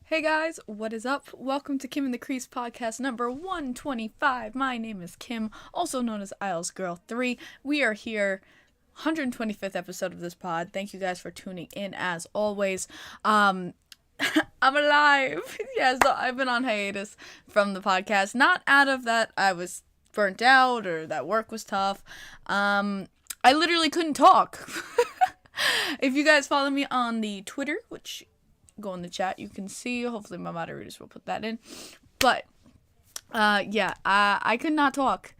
Hey guys, what is up? Welcome to Kim and the Crease podcast number 125. My name is Kim, also known as Isles Girl 3. We are here, 125th episode of this pod. Thank you guys for tuning in as always. I'm alive. Yeah, so I've been on hiatus from the podcast. Not out of that I was burnt out or that work was tough. I literally couldn't talk. If you guys follow me on the Twitter, which go in the chat, you can see. Hopefully my moderators will put that in. But I could not talk.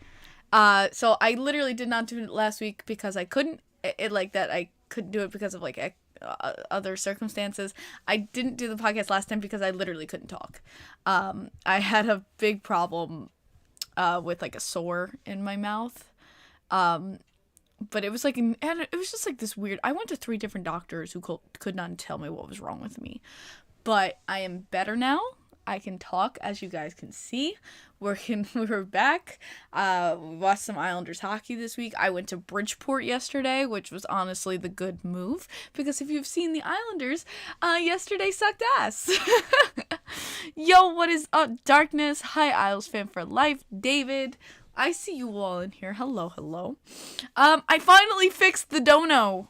So I literally did not do it last week because I couldn't. I couldn't do it because of other circumstances. I didn't do the podcast last time because I literally couldn't talk. I had a big problem with like a sore in my mouth. But it was and it was just like this weird. I went to 3 different doctors who could not tell me what was wrong with me. But I am better now. I can talk, as you guys can see. We're back. We watched some Islanders hockey this week. I went to Bridgeport yesterday, which was honestly the good move. Because if you've seen the Islanders, yesterday sucked ass. Yo, what is up, Darkness? Hi, Isles fan for life. David. I see you all in here. Hello. I finally fixed the dono.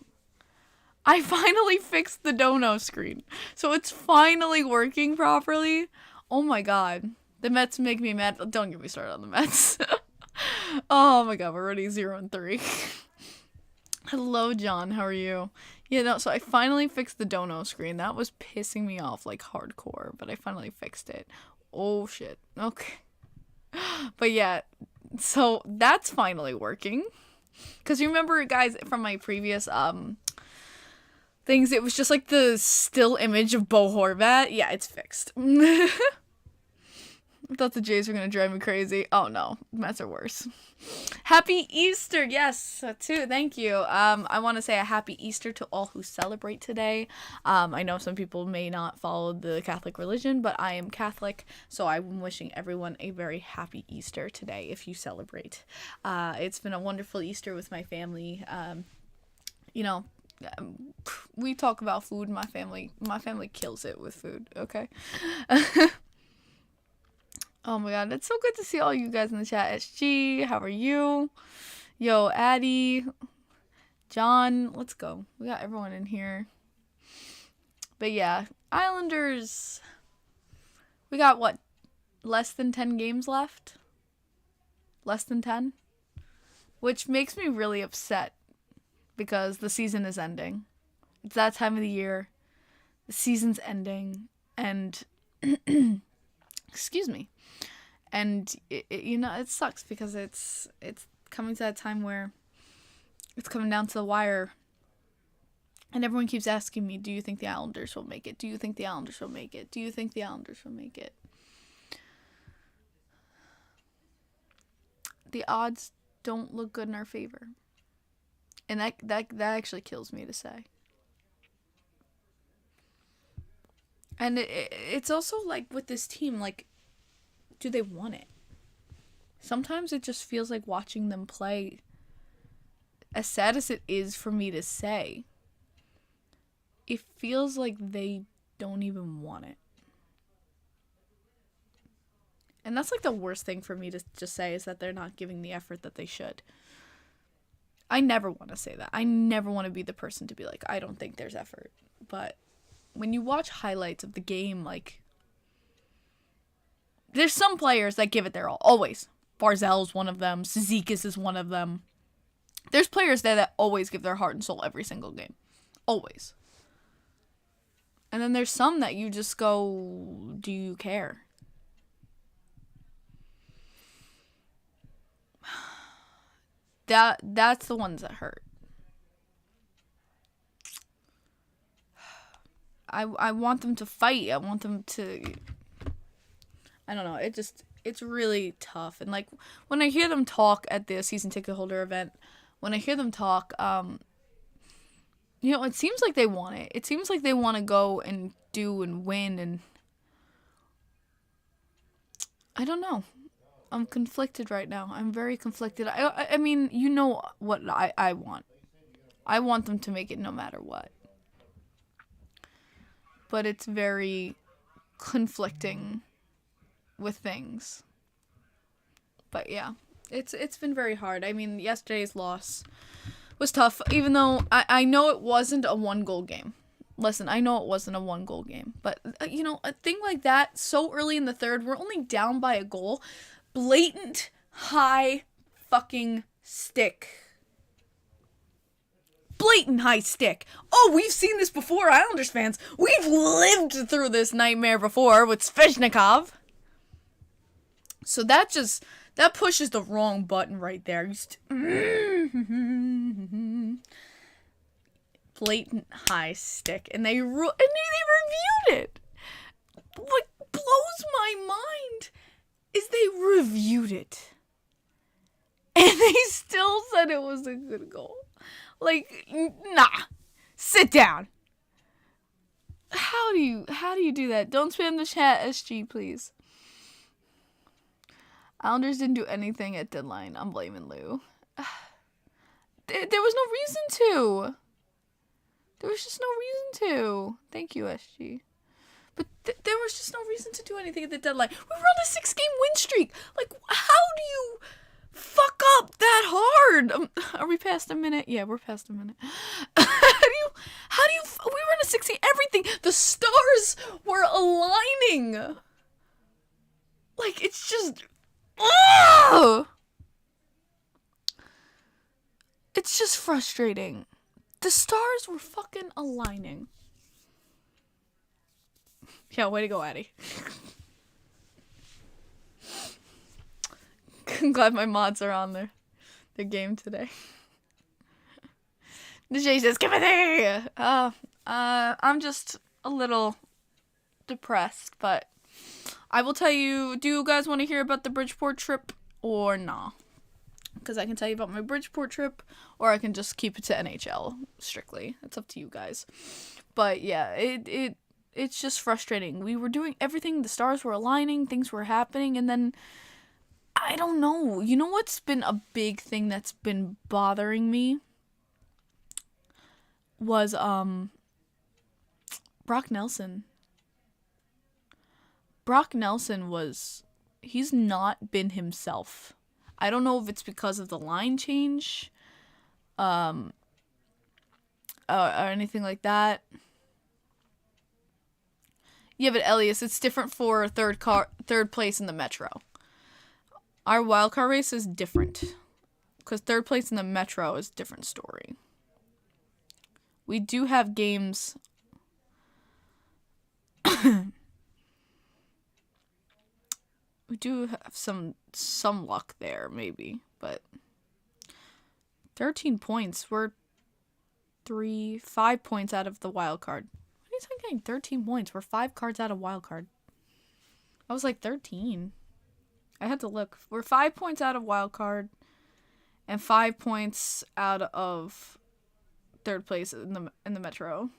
I finally fixed the dono screen. So it's finally working properly. Oh my god. The Mets make me mad. Don't get me started on the Mets. Oh my god, we're already 0-3. Hello, John. How are you? Yeah, no, so I finally fixed the dono screen. That was pissing me off like hardcore, but I finally fixed it. Oh shit. Okay. But yeah, so that's finally working. Because you remember, guys, from my previous things, it was just like the still image of Bo Horvat. Yeah, it's fixed. I thought the Jays were going to drive me crazy. Oh no, Mets are worse. Happy Easter, yes, too, thank you. I want to say a happy Easter to all who celebrate today. I know some people may not follow the Catholic religion, but I am Catholic, so I'm wishing everyone a very happy Easter today if you celebrate. It's been a wonderful Easter with my family. We talk about food. My family kills it with food, okay? Oh my god, it's so good to see all you guys in the chat. SG, how are you? Yo, Addie, John, let's go. We got everyone in here. But yeah, Islanders, we got what, less than 10 games left? Less than 10? Which makes me really upset because the season is ending. It's that time of the year. The season's ending and excuse me. And it sucks because it's coming to that time where it's coming down to the wire. And everyone keeps asking me, do you think the Islanders will make it? Do you think the Islanders will make it? Do you think the Islanders will make it? The odds don't look good in our favor. And that actually kills me to say. And it's also like with this team, like, do they want it? Sometimes it just feels like watching them play, as sad as it is for me to say, it feels like they don't even want it. And that's like the worst thing for me to just say, is that they're not giving the effort that they should. I never want to say that. I never want to be the person to be like, I don't think there's effort. But when you watch highlights of the game, like, there's some players that give it their all. Always. Barzell's one of them. Zizekas is one of them. There's players there that always give their heart and soul every single game. Always. And then there's some that you just go, do you care? That's the ones that hurt. I want them to fight. I want them to, I don't know. It's really tough. And like when I hear them talk at the season ticket holder event, when I hear them talk, it seems like they want it. It seems like they want to go and do and win, and I don't know. I'm conflicted right now. I'm very conflicted. I mean, you know what I want. I want them to make it no matter what. But it's very conflicting with things. But yeah, it's been very hard. I mean, yesterday's loss was tough, even though I know it wasn't a 1-goal game. Listen, I know it wasn't a 1-goal game, but a thing like that so early in the third, we're only down by a goal. Blatant high fucking stick. Blatant high stick. Oh, we've seen this before, Islanders fans. We've lived through this nightmare before with Svechnikov. So that pushes the wrong button right there. Blatant high stick, and they reviewed it. What blows my mind is they reviewed it, and they still said it was a good goal. Like, nah, sit down. How do you do that? Don't spam the chat, SG, please. Islanders didn't do anything at deadline. I'm blaming Lou. There was no reason to. There was just no reason to. Thank you, SG. But there was just no reason to do anything at the deadline. We were on a 6-game win streak. Like, how do you fuck up that hard? Are we past a minute? Yeah, we're past a minute. How do you, we were on a 6-game, everything. The stars were aligning. Like, it's just, ugh! It's just frustrating. The stars were fucking aligning. Yeah, way to go, Addie. I'm glad my mods are on their game today. The J says, "Give it I'm just a little depressed, but I will tell you, do you guys want to hear about the Bridgeport trip or nah? Because I can tell you about my Bridgeport trip, or I can just keep it to NHL strictly. It's up to you guys. But yeah, it's just frustrating. We were doing everything, the stars were aligning, things were happening, and then I don't know. You know what's been a big thing that's been bothering me? Was Brock Nelson. Brock Nelson he's not been himself. I don't know if it's because of the line change, or anything like that. Yeah, but Elias, it's different for third place in the Metro. Our wildcard race is different, because third place in the Metro is a different story. We do have games. We do have some luck there, maybe, but 13 points. We're 5 points out of the wild card. What are you thinking? 13 points. We're 5 cards out of wild card. I was like 13. I had to look. We're 5 points out of wild card, and 5 points out of third place in the Metro.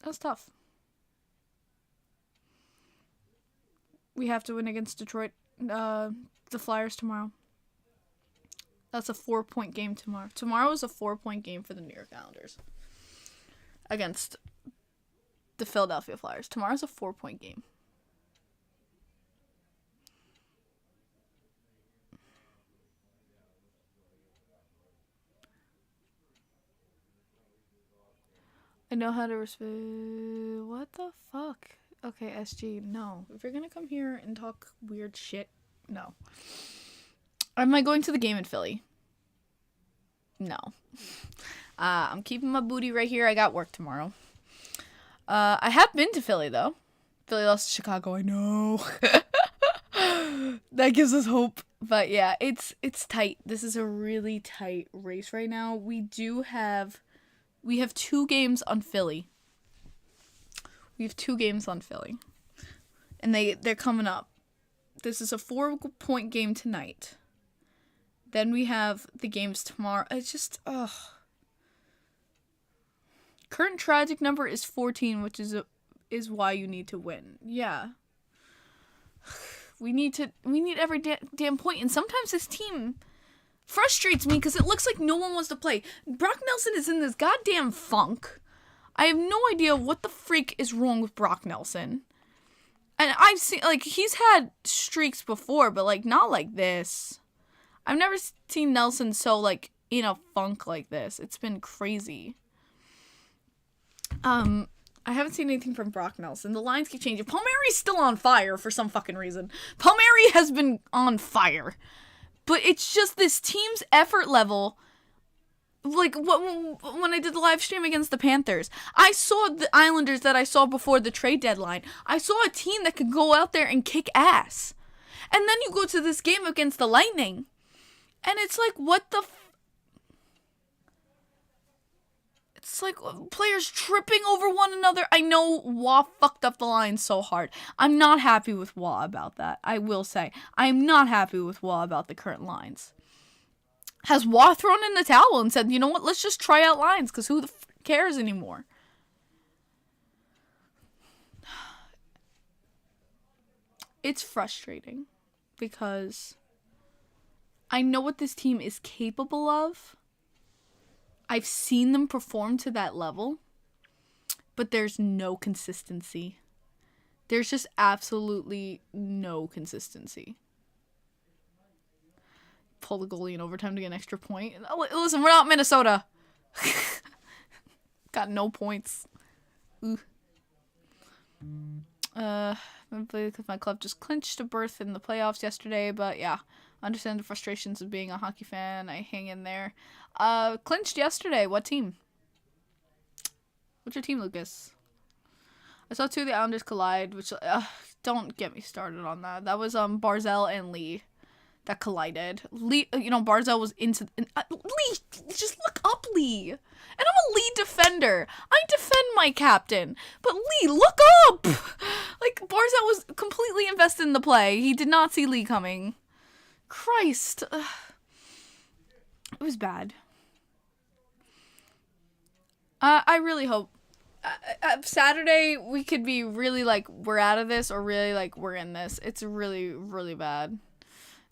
That's tough. We have to win against Detroit, the Flyers tomorrow. That's a 4-point game tomorrow. Tomorrow is a 4-point game for the New York Islanders against the Philadelphia Flyers. Tomorrow's a 4-point game. I know how to respect. What the fuck? Okay, SG, no. If you're gonna come here and talk weird shit, no. Am I going to the game in Philly? No. I'm keeping my booty right here. I got work tomorrow. I have been to Philly, though. Philly lost to Chicago, I know. That gives us hope. But yeah, it's tight. This is a really tight race right now. We have 2 games on Philly. We have 2 games on Philly. And they're coming up. This is a 4-point game tonight. Then we have the games tomorrow. It's just, ugh. Current tragic number is 14, which is why you need to win. Yeah. We need every damn point. And sometimes this team frustrates me because it looks like no one wants to play. Brock Nelson is in this goddamn funk. I have no idea what the freak is wrong with Brock Nelson. And I've seen, like, he's had streaks before, but, like, not like this. I've never seen Nelson so, like, in a funk like this. It's been crazy. I haven't seen anything from Brock Nelson. The lines keep changing. Palmieri's still on fire for some fucking reason. Palmieri has been on fire. But it's just this team's effort level. Like, when I did the live stream against the Panthers, I saw the Islanders that I saw before the trade deadline. I saw a team that could go out there and kick ass. And then you go to this game against the Lightning, and it's like, what the It's like players tripping over one another. I know Waugh fucked up the line so hard. I'm not happy with Waugh about that. I will say. I'm not happy with Waugh about the current lines. Has Waugh thrown in the towel and said, you know what, let's just try out lines, because who the cares anymore? It's frustrating, because I know what this team is capable of. I've seen them perform to that level, but there's no consistency. There's just absolutely no consistency. Pull the goalie in overtime to get an extra point. Listen, we're not Minnesota. Got no points. Ooh. Because my club just clinched a berth in the playoffs yesterday, but yeah. Understand the frustrations of being a hockey fan. I hang in there. Clinched yesterday. What team? What's your team, Lucas? I saw two of the Islanders collide, which, don't get me started on that. That was, Barzal and Lee that collided. Lee, Barzal was into, Lee, just look up Lee. And I'm a Lee defender. I defend my captain. But Lee, look up! Like, Barzal was completely invested in the play. He did not see Lee coming. Christ. It was bad. I really hope Saturday we could be really like, we're out of this, or really like, we're in this. It's really, really bad.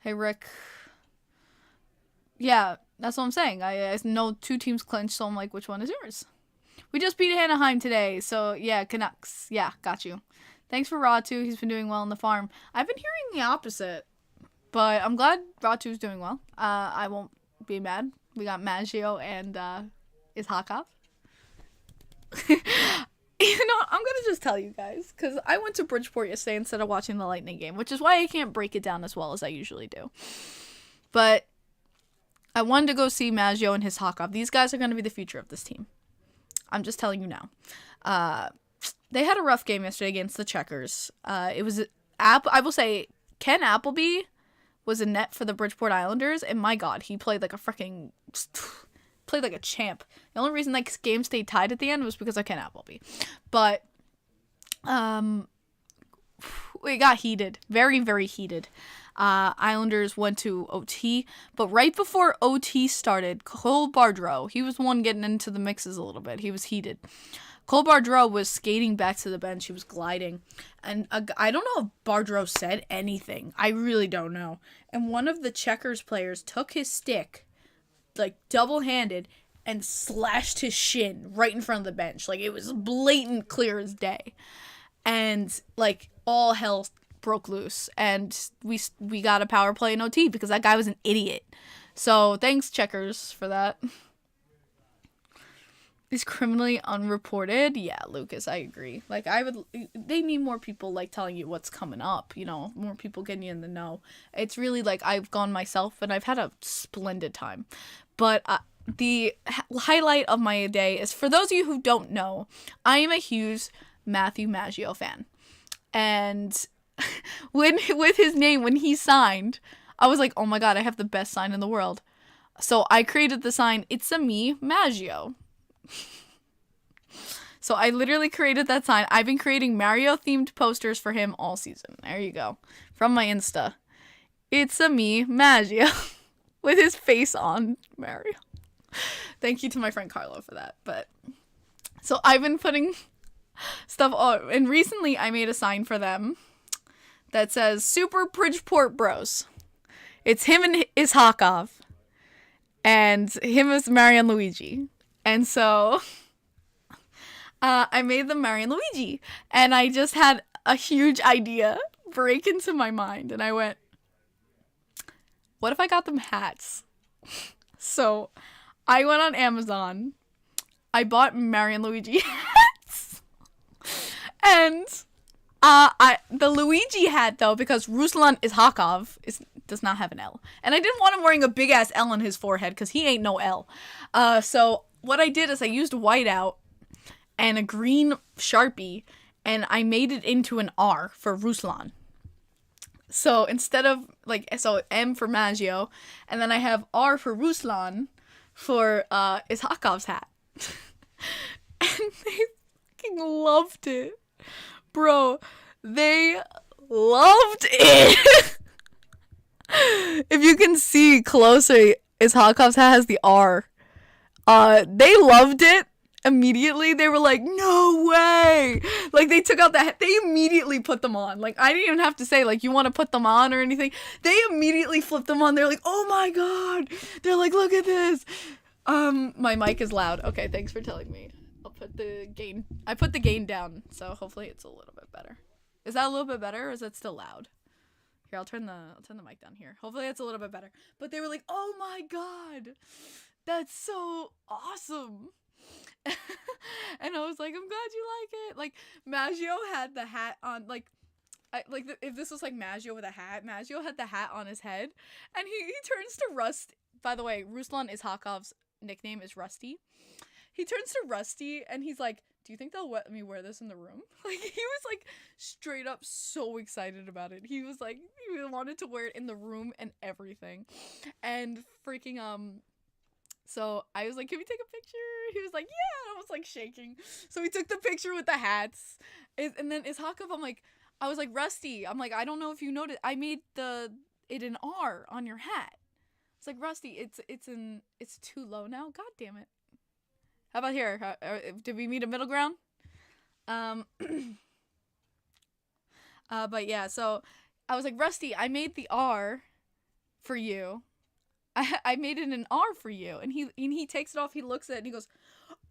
Hey, Rick. Yeah, that's what I'm saying. I know two teams clinched, so I'm like, which one is yours? We just beat Anaheim today, so yeah, Canucks. Yeah, got you. Thanks for Ratu. He's been doing well on the farm. I've been hearing the opposite. But I'm glad Ratu's doing well. I won't be mad. We got Maggio and Ishakov. I'm going to just tell you guys. Because I went to Bridgeport yesterday instead of watching the Lightning game. Which is why I can't break it down as well as I usually do. But I wanted to go see Maggio and Ishakov. These guys are going to be the future of this team. I'm just telling you now. They had a rough game yesterday against the Checkers. It was... I will say, Ken Appleby was a net for the Bridgeport Islanders, and my god, he played like a freaking played like a champ. The only reason that game stayed tied at the end was because of Ken Appleby. But it got heated. Very, very heated. Islanders went to OT, but right before OT started, Cole Bardreau, he was the one getting into the mixes a little bit. He was heated. Cole Bardreau was skating back to the bench. He was gliding. And I don't know if Bardreau said anything. I really don't know. And one of the Checkers players took his stick, like double-handed, and slashed his shin right in front of the bench. Like, it was blatant, clear as day. And, like, all hell broke loose. And we got a power play in OT because that guy was an idiot. So, thanks, Checkers, for that. Is criminally unreported? Yeah, Lucas, I agree. Like, they need more people, like, telling you what's coming up, more people getting you in the know. It's really, like, I've gone myself, and I've had a splendid time. But the highlight of my day is, for those of you who don't know, I am a huge Matthew Maggio fan. And with his name, when he signed, I was like, oh my god, I have the best sign in the world. So I created the sign, "It's a me, Maggio." So I literally created that sign. I've been creating Mario-themed posters for him all season. There you go. From my Insta. "It's a me, Maggio." With his face on Mario. Thank you to my friend Carlo for that. But so I've been putting stuff on. And recently I made a sign for them that says, "Super Bridgeport Bros." It's him and Ishakov. And him as Mario and Luigi. And so I made them Mario and Luigi, and I just had a huge idea break into my mind, and I went, what if I got them hats? So I went on Amazon, I bought Mario and Luigi hats, and the Luigi hat though, because Ruslan Ishakov does not have an L, and I didn't want him wearing a big ass L on his forehead because he ain't no L. So what I did is I used whiteout and a green Sharpie, and I made it into an R for Ruslan. So instead of so M for Maggio, and then I have R for Ruslan for Ishakov's hat. And they fucking loved it. Bro, they loved it. If you can see closer, Ishakov's hat has the R. They loved it. Immediately they were like, no way. Like, they took out the hat. They immediately put them on. Like, I didn't even have to say, like, you want to put them on or anything. They immediately flipped them on. They're like, oh my god. They're like, look at this. My mic is loud. Okay, thanks for telling me. I'll put the gain. I put the gain down, so hopefully it's a little bit better. Is that a little bit better, or is it still loud? Here, I'll turn the mic down here. Hopefully it's a little bit better. But they were like, oh my god. That's so awesome. And I was like, I'm glad you like it. Like, Maggio had the hat on, if this was like Maggio with a hat, Maggio had the hat on his head, and he turns to Rust. By the way, Ruslan Ishakov's nickname is Rusty. He turns to Rusty and he's like, do you think they'll let me wear this in the room? Like, he was like straight up so excited about it. He was like, he wanted to wear it in the room and everything. And freaking so I was like, can we take a picture? He was like, yeah. I was like shaking. So we took the picture with the hats. And then Ishakov, I was like, Rusty, I'm like, I don't know if you noticed, I made it an R on your hat. It's like, Rusty, it's too low now. God damn it. How about here? Did we meet a middle ground? But yeah, so I was like, Rusty, I made the R for you. I made it an R for you. And he takes it off, he looks at it, and he goes,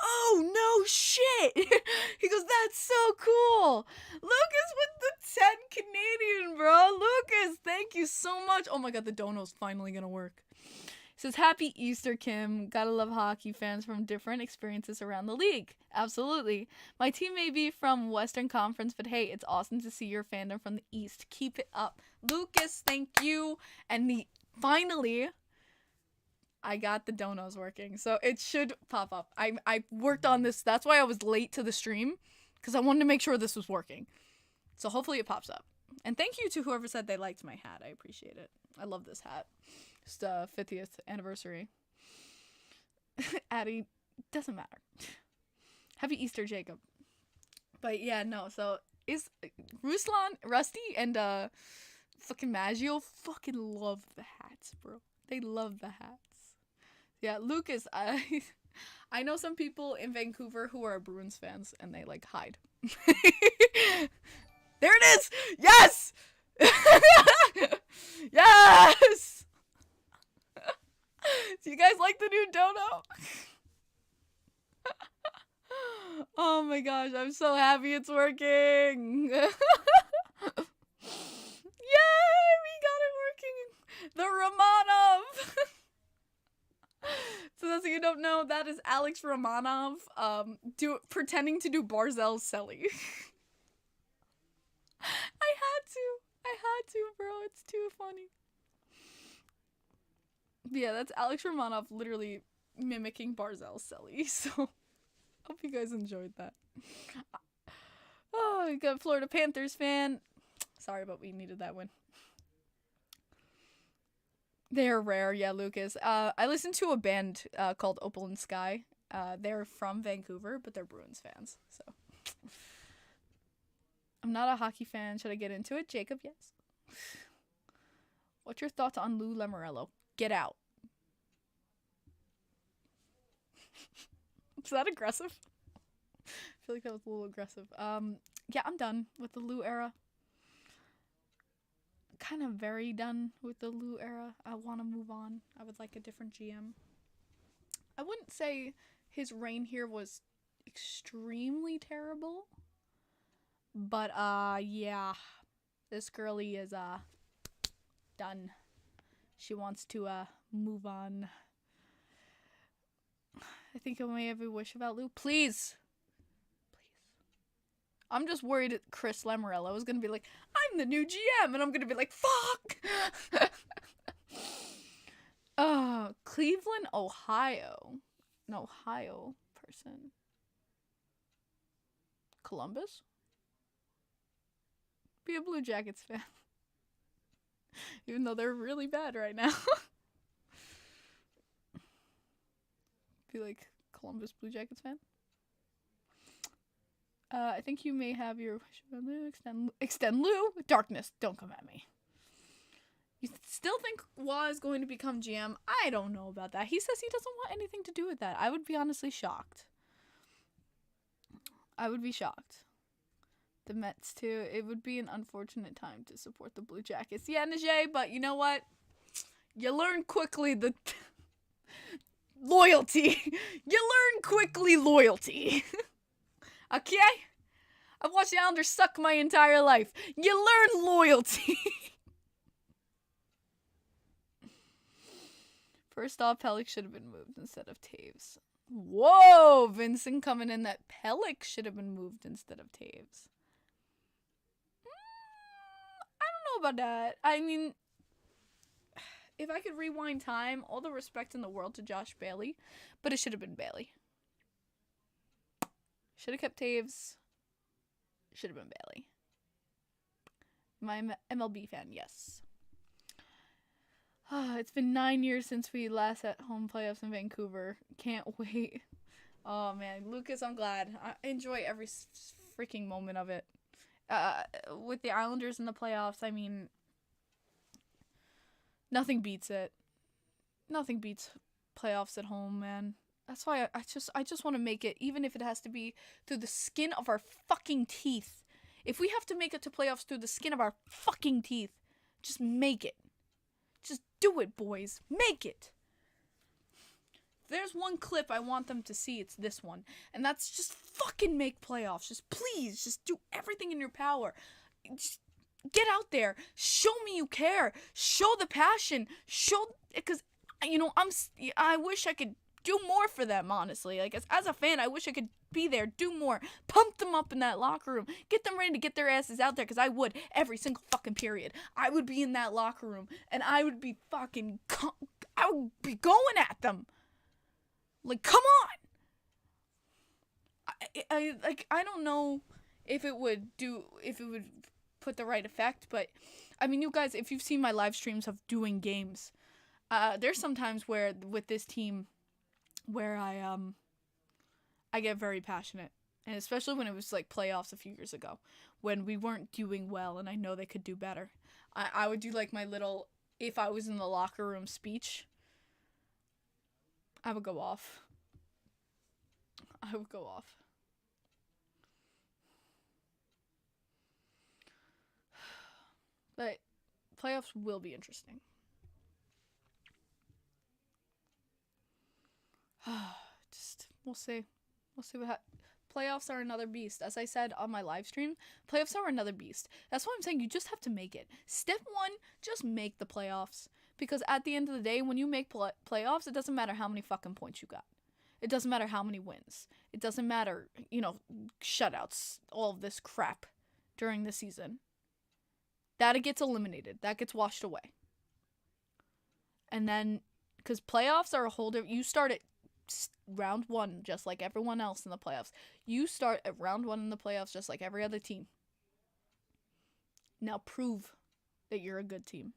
oh, no shit. He goes, that's so cool. Lucas with the 10 Canadian, bro. Lucas, thank you so much. Oh my god, the dono's finally gonna work. It says, happy Easter, Kim. Gotta love hockey fans from different experiences around the league. Absolutely. My team may be from Western Conference, but hey, it's awesome to see your fandom from the East. Keep it up. Lucas, thank you. And finally, I got the donos working, so it should pop up. I worked on this. That's why I was late to the stream, because I wanted to make sure this was working. So hopefully it pops up. And thank you to whoever said they liked my hat. I appreciate it. I love this hat. Just 50th anniversary. Addie, doesn't matter. Happy Easter, Jacob. But yeah, no, so is Ruslan, Rusty, and fucking Maggio fucking love the hats, bro. They love the hats. Yeah, Lucas, I know some people in Vancouver who are Bruins fans, and they like hide. There it is! Yes! Yes! Do you guys like the new dono? Oh my gosh, I'm so happy it's working. Yay, we got it working. The Romanov. So those of you who don't know, that is Alex Romanov pretending to do Barzell's Selly. I had to, bro. It's too funny. Yeah, that's Alex Romanov literally mimicking Barzell's Selly. So, hope you guys enjoyed that. Oh, we got Florida Panthers fan. Sorry, but we needed that win. They're rare, yeah, Lucas. I listened to a band called Opal and Sky. They're from Vancouver, but they're Bruins fans. So, I'm not a hockey fan. Should I get into it? Jacob, yes. What's your thoughts on Lou Lamoriello? Get out. Is that aggressive? I feel like that was a little aggressive. Yeah, I'm done with the Lou era. Kind of very done with the Lou era. I want to move on. I would like a different GM. I wouldn't say his reign here was extremely terrible. But, yeah. This girly is, done. She wants to, move on. I think I may have a wish about Lou. Please. I'm just worried that Chris Lamorello is going to be like, I'm the new GM. And I'm going to be like, fuck. Cleveland, Ohio. An Ohio person. Columbus? Be a Blue Jackets fan. Even though they're really bad right now. Be like Columbus Blue Jackets fan. I think you may have your extend Lou. Darkness, don't come at me. You still think Wah is going to become GM? I don't know about that. He says he doesn't want anything to do with that. I would be honestly shocked. I would be shocked. The Mets too. It would be an unfortunate time to support the Blue Jackets. Yeah, Najee, but you know what? You learn quickly the loyalty. You learn quickly loyalty. Okay? I've watched the Islanders suck my entire life. You learn loyalty. First off, Pellick should have been moved instead of Taves. Whoa! Vincent coming in that Pellick should have been moved instead of Taves. I don't know about that. I mean, if I could rewind time, all the respect in the world to Josh Bailey, but it should have been Bailey. Should have kept Taves. Should have been Bailey. My MLB fan, yes. It's been 9 years since we last at home playoffs in Vancouver. Can't wait. Oh, man. Lucas, I'm glad. I enjoy every freaking moment of it. With the Islanders in the playoffs, I mean, nothing beats it. Nothing beats playoffs at home, man. That's why I just want to make it, even if it has to be through the skin of our fucking teeth. If we have to make it to playoffs through the skin of our fucking teeth, just make it. Just do it, boys. Make it. If there's one clip I want them to see, it's this one. And that's just fucking make playoffs. Just please, just do everything in your power. Just get out there. Show me you care. Show the passion. Show, because, you know, I wish I could do more for them, honestly. Like, as a fan, I wish I could be there, do more, pump them up in that locker room, get them ready to get their asses out there, because I would every single fucking period. I would be in that locker room, and I would be fucking, I would be going at them. Like, come on! I don't know if it would put the right effect, but, I mean, you guys, if you've seen my live streams of doing games, there's sometimes where, with this team, where I get very passionate, and especially when it was like playoffs a few years ago, when we weren't doing well, and I know they could do better. I would do like my little, if I was in the locker room speech, I would go off. But playoffs will be interesting. We'll see. We'll see what happens. Playoffs are another beast. As I said on my live stream, playoffs are another beast. That's why I'm saying you just have to make it. Step one, just make the playoffs. Because at the end of the day, when you make playoffs, it doesn't matter how many fucking points you got. It doesn't matter how many wins. It doesn't matter, you know, shutouts, all of this crap during the season. That gets eliminated. That gets washed away. And then, because playoffs are a whole different, you start at round one, just like everyone else in the playoffs. You start at round one in the playoffs, just like every other team. Now prove that you're a good team.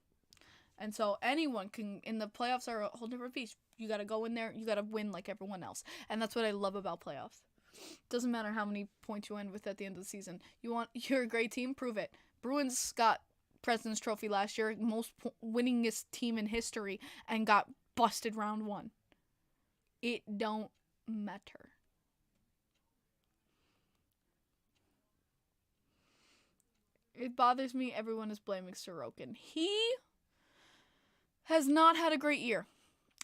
And so anyone can, in the playoffs are a whole different beast. You got to go in there, you got to win like everyone else. And that's what I love about playoffs. Doesn't matter how many points you end with at the end of the season. You're a great team, prove it. Bruins got President's Trophy last year, most winningest team in history, and got busted round one. It don't matter. It bothers me everyone is blaming Sorokin. He has not had a great year.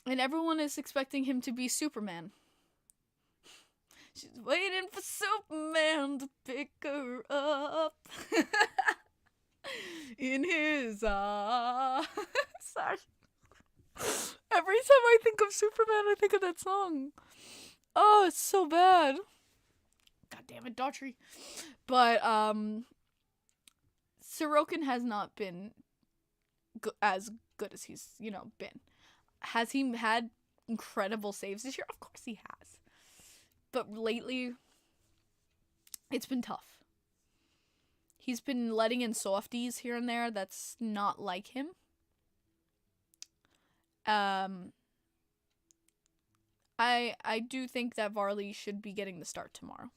And everyone is expecting him to be Superman. She's waiting for Superman to pick her up in his arms. Sorry. Every time I think of Superman, I think of that song. Oh, it's so bad. God damn it, Daughtry. But, Sorokin has not been as good as he's, been. Has he had incredible saves this year? Of course he has. But lately, it's been tough. He's been letting in softies here and there. That's not like him. I do think that Varley should be getting the start tomorrow.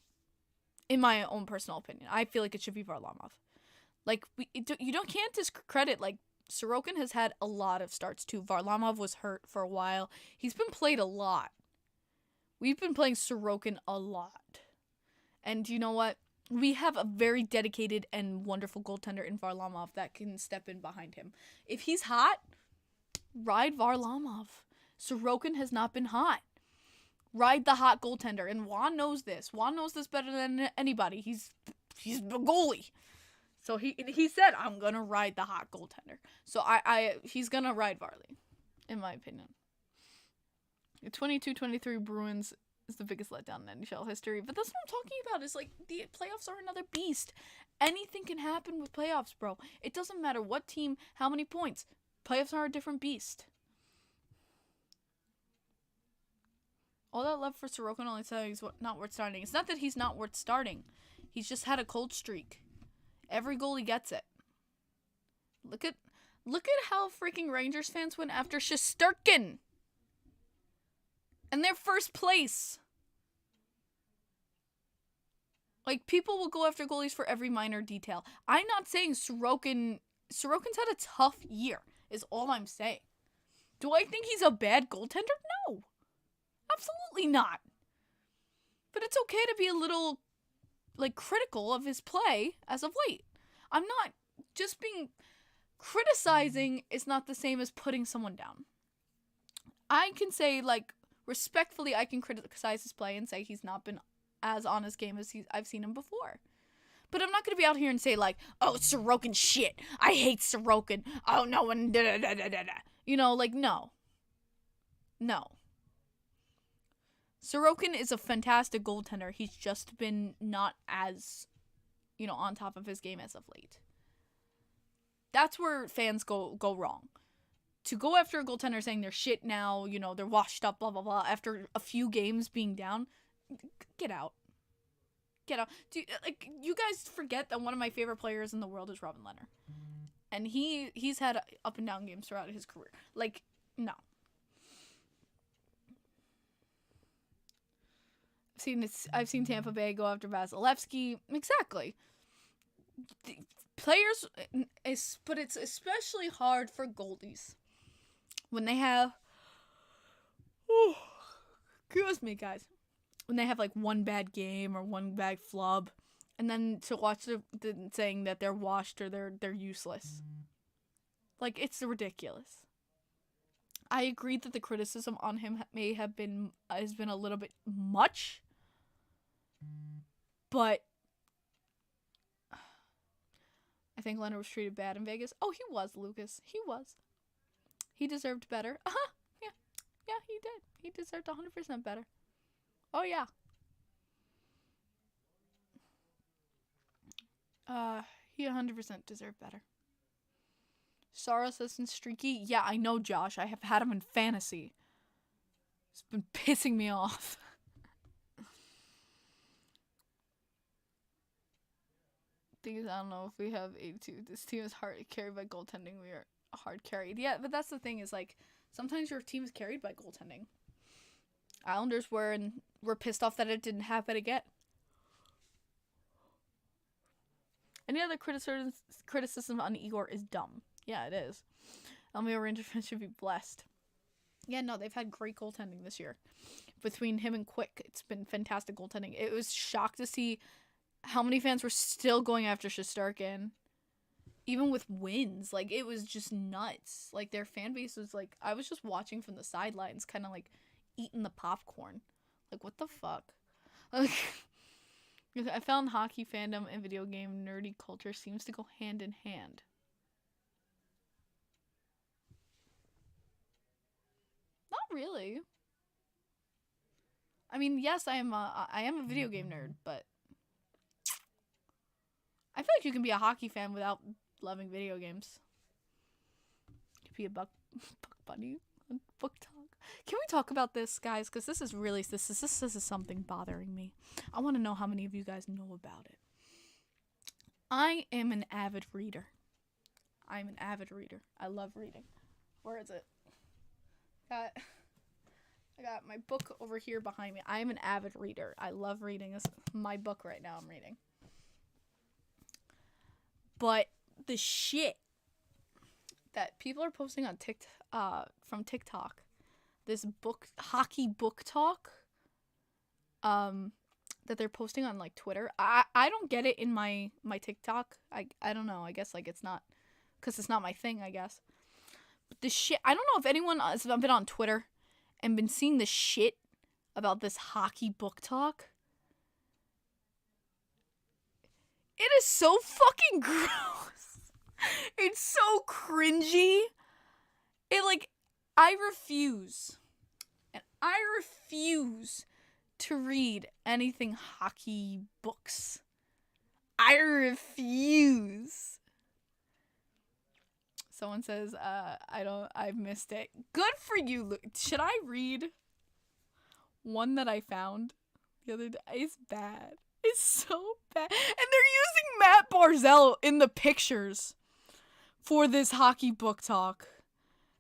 In my own personal opinion. I feel like it should be Varlamov. Like, can't discredit, like, Sorokin has had a lot of starts too. Varlamov was hurt for a while. He's been played a lot. We've been playing Sorokin a lot. And you know what? We have a very dedicated and wonderful goaltender in Varlamov that can step in behind him. If he's hot, ride Varlamov. Sorokin has not been hot. Ride the hot goaltender. And Juan knows this. Juan knows this better than anybody. He's the goalie. So he said, I'm going to ride the hot goaltender. So he's going to ride Varley, in my opinion. The 22-23 Bruins is the biggest letdown in NHL history. But that's what I'm talking about. Is like, the playoffs are another beast. Anything can happen with playoffs, bro. It doesn't matter what team, how many points. Playoffs are a different beast. All that love for Sorokin only says he's not worth starting. It's not that he's not worth starting. He's just had a cold streak. Every goalie gets it. Look at how freaking Rangers fans went after Shesterkin. And they're first place. Like, people will go after goalies for every minor detail. I'm not saying Sorokin's had a tough year, is all I'm saying. Do I think he's a bad goaltender? No. Absolutely not. But it's okay to be a little, like, critical of his play as of late. I'm not just being criticizing is not the same as putting someone down. I can say, like, respectfully, I can criticize his play and say he's not been as on his game as I've seen him before. But I'm not going to be out here and say, like, oh, Sorokin shit. I hate Sorokin. Oh, no, and da-da-da-da-da. You know, like, no. No. Sorokin is a fantastic goaltender. He's just been not as, on top of his game as of late. That's where fans go wrong. To go after a goaltender saying they're shit now, they're washed up, blah, blah, blah, after a few games being down, get out. Get out. You guys forget that one of my favorite players in the world is Robin Lehner. And he's had up and down games throughout his career. Like, no. I've seen Tampa Bay go after Vasilevsky. Exactly. The players, but it's especially hard for goalies when they have. Excuse me, guys. When they have like one bad game or one bad flub, and then to watch the saying that they're washed or they're useless. Like, it's ridiculous. I agree that the criticism on him has been a little bit much. But I think Leonard was treated bad in Vegas. Oh, he was, Lucas. He was. He deserved better. Yeah. Yeah, he did. He deserved 100% better. Oh, yeah. He 100% deserved better. Saros and Streaky. Yeah, I know, Josh. I have had him in fantasy. It's been pissing me off. Thing is, I don't know if we have 82. This team is hard carried by goaltending. We are hard carried. Yeah, but that's the thing is, like, sometimes your team is carried by goaltending. Islanders were, and we're pissed off that it didn't happen again. Any other criticism on Igor is dumb. Yeah, it is. Elmio Ranger fans should be blessed. Yeah, no, they've had great goaltending this year. Between him and Quick, it's been fantastic goaltending. It was shocked to see how many fans were still going after Shesterkin. Even with wins. Like, it was just nuts. Like, their fan base was like, I was just watching from the sidelines, kind of like eating the popcorn. Like, what the fuck? Like, I found hockey fandom and video game nerdy culture seems to go hand in hand. Not really. I mean, yes, I am a video game nerd, but I feel like you can be a hockey fan without loving video games. You could be a buck bunny on book talk. Can we talk about this, guys? Because this is something bothering me. I want to know how many of you guys know about it. I am an avid reader. I'm an avid reader. I love reading. Where is it? I got my book over here behind me. I am an avid reader. I love reading. This is my book right now I'm reading. But the shit that people are posting on from TikTok, this hockey book talk, that they're posting on like Twitter. I don't get it in my TikTok. I don't know. I guess like it's not, because it's not my thing, I guess. But this shit, I don't know if anyone has been on Twitter and been seeing the shit about this hockey book talk. It is so fucking gross. It's so cringy. I refuse. And I refuse to read anything hockey books. I refuse. Someone says, I've missed it. Good for you. Should I read one that I found the other day? It's bad. It's so bad. And they're using Matt Barzal in the pictures for this hockey book talk.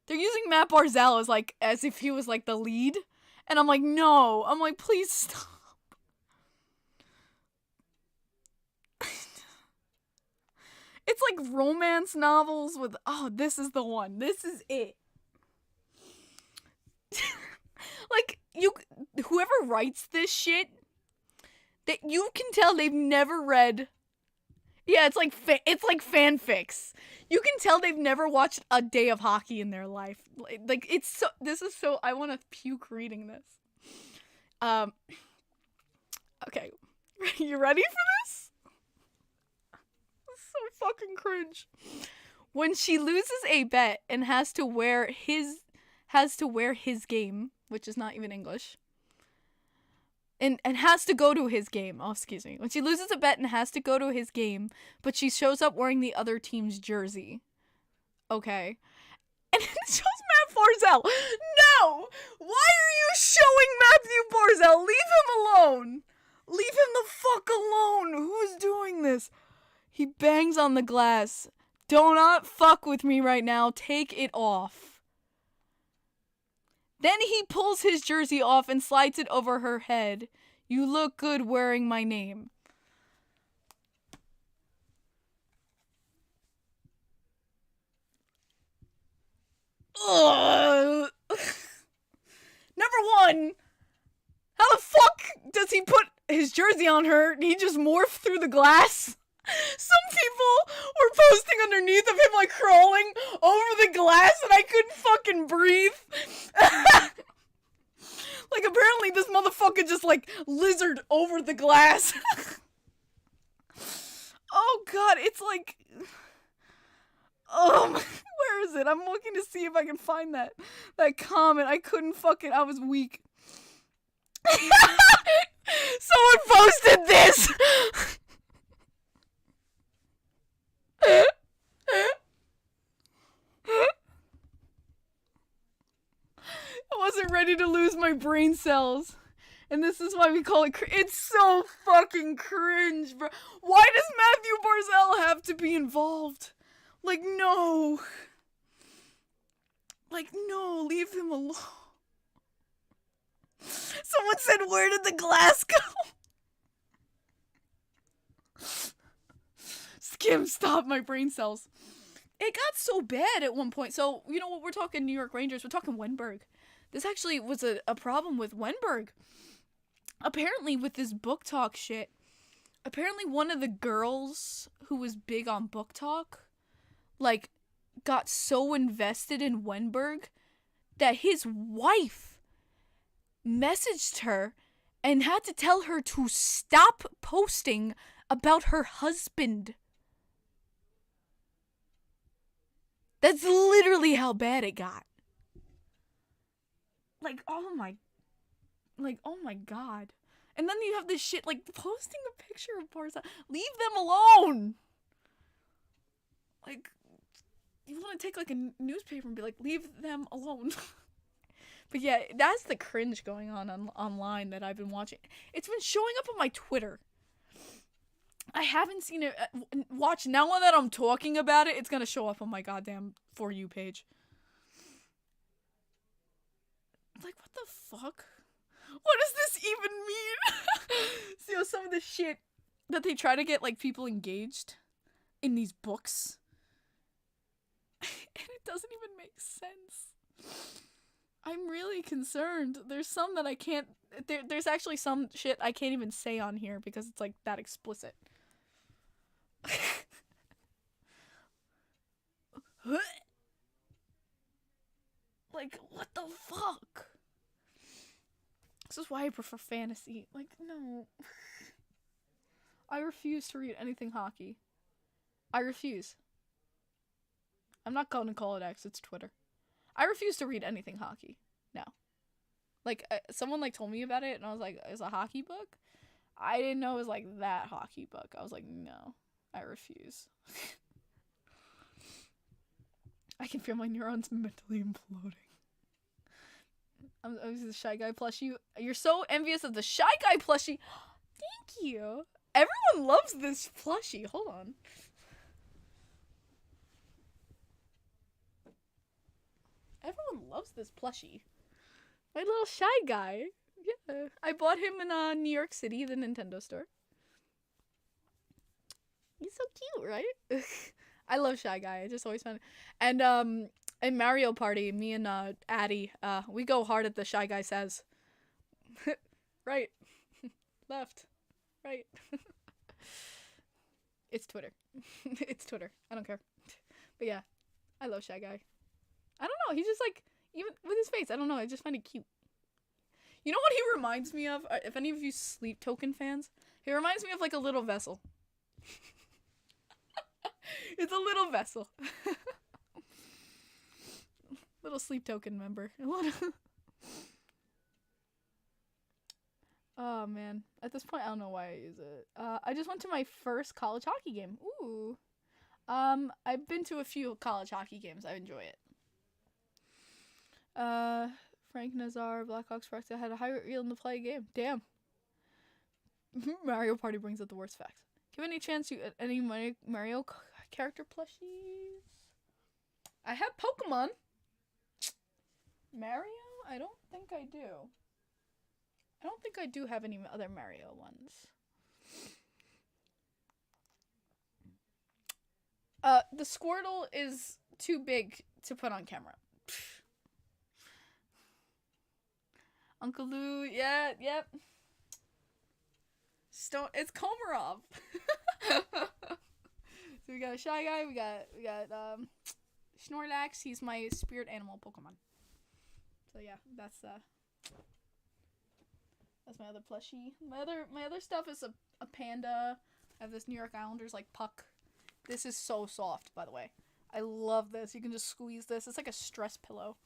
They're using Matt Barzal as if he was like the lead. And I'm like, no. I'm like, please stop. It's like romance novels with, this is the one. This is it. Whoever writes this shit, that you can tell they've never read. Yeah, it's like fanfics. You can tell they've never watched a day of hockey in their life. I want to puke reading this. Okay. You ready for this? So fucking cringe. When she loses a bet and has to wear his game, which is not even English. And has to go to his game. Oh, excuse me. When she loses a bet and has to go to his game, but she shows up wearing the other team's jersey. Okay. And it shows Matt Barzal. No! Why are you showing Matthew Barzal? Leave him alone. Leave him the fuck alone. Who's doing this? He bangs on the glass. Do not fuck with me right now. Take it off. Then he pulls his jersey off and slides it over her head. You look good wearing my name. Ugh. Number one, how the fuck does he put his jersey on her and he just morphed through the glass? Some people were posting underneath of him crawling over the glass and I couldn't fucking breathe. Apparently this motherfucker just lizard over the glass. Oh god, it's where is it? I'm looking to see if I can find that comment. I couldn't I was weak. Someone posted this. I wasn't ready to lose my brain cells. And this is why we call it it's so fucking cringe, bro. Why does Matthew Barzal have to be involved? No. No, leave him alone. Someone said, where did the glass go? Skim, stop my brain cells. It got so bad at one point. So, you know what? We're talking New York Rangers. We're talking Wenberg. This actually was a problem with Wenberg. Apparently, with this book talk shit, apparently one of the girls who was big on book talk, got so invested in Wenberg that his wife messaged her and had to tell her to stop posting about her husband. That's literally how bad it got. Like, oh my god. And then you have this shit, like, posting a picture of Barca. Leave them alone! Like, you want to take, like, a newspaper and be like, leave them alone. But yeah, that's the cringe going on online that I've been watching. It's been showing up on my Twitter. I haven't seen it. Watch, now that I'm talking about it, it's gonna show up on my goddamn For You page. Like, what the fuck? What does this even mean? So some of the shit that they try to get, like, people engaged in these books. And it doesn't even make sense. I'm really concerned. There's some that I can't... There's actually some shit I can't even say on here because it's, like, that explicit. Like, what the fuck? This is why I prefer fantasy. Like, no. I refuse to read anything hockey. I refuse. I'm not going to call it X, it's Twitter. I refuse to read anything hockey. No. Like, someone, like, told me about it, and I was like, it's a hockey book? I didn't know it was, like, that hockey book. I was like, no. I refuse. I can feel my neurons mentally imploding. I'm the Shy Guy plushie. You're so envious of the Shy Guy plushie. Thank you. Everyone loves this plushie. Hold on. Everyone loves this plushie. My little Shy Guy. Yeah. I bought him in New York City, the Nintendo store. He's so cute, right? I love Shy Guy. I just always found it. And in Mario Party, me and Addie, we go hard at the Shy Guy says. Right. Left. Right. It's Twitter. It's Twitter. I don't care. But yeah, I love Shy Guy. I don't know. He's just like, even with his face, I don't know. I just find it cute. You know what he reminds me of? If any of you Sleep Token fans, he reminds me of like a little vessel. It's a little vessel. Little Sleep Token member. Oh man. At this point, I don't know why I use it. I just went to my first college hockey game. Ooh. I've been to a few college hockey games. I enjoy it. Frank Nazar, Blackhawks Sparks. I had a high reel to play a game. Damn. Mario Party brings up the worst facts. Give any chance you any Mario character plushies? I have Pokemon. Mario? I don't think I do. I don't think I do have any other Mario ones. The Squirtle is too big to put on camera. Uncle Lou, yeah, yep. It's Komarov. So we got a Shy Guy, we got Snorlax, he's my spirit animal Pokemon. So yeah, that's my other plushie. My other stuff is a panda. I have this New York Islanders like puck. This is so soft, by the way. I love this. You can just squeeze this. It's like a stress pillow.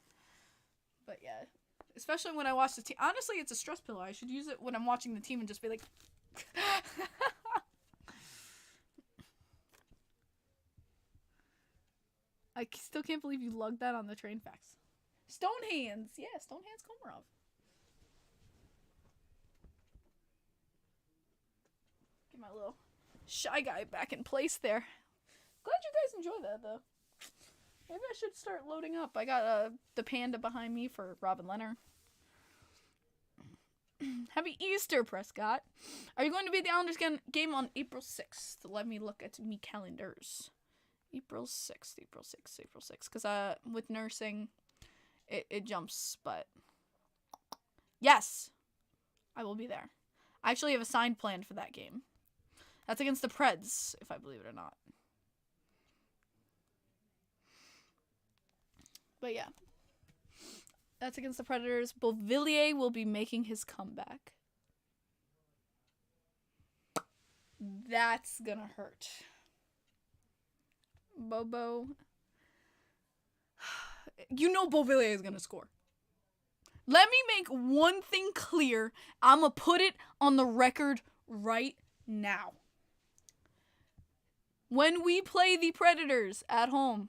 But yeah, especially when I watch the team. Honestly, it's a stress pillow. I should use it when I'm watching the team and just be like. I still can't believe you lugged that on the train facts. Stonehands. Yeah, Stonehands Komarov. Get my little Shy Guy back in place there. Glad you guys enjoy that, though. Maybe I should start loading up. I got the panda behind me for Robin Leonard. Happy Easter, Prescott. Are you going to be at the Islanders game on April 6th? Let me look at me calendars. April 6th. Because with nursing, it jumps, but... Yes! I will be there. I actually have a signed plan for that game. That's against the Preds, if I believe it or not. But yeah. That's against the Predators. Beauvillier will be making his comeback. That's gonna hurt. Bobo. You know Beauvillier is gonna score. Let me make one thing clear. I'm gonna put it on the record right now. When we play the Predators at home,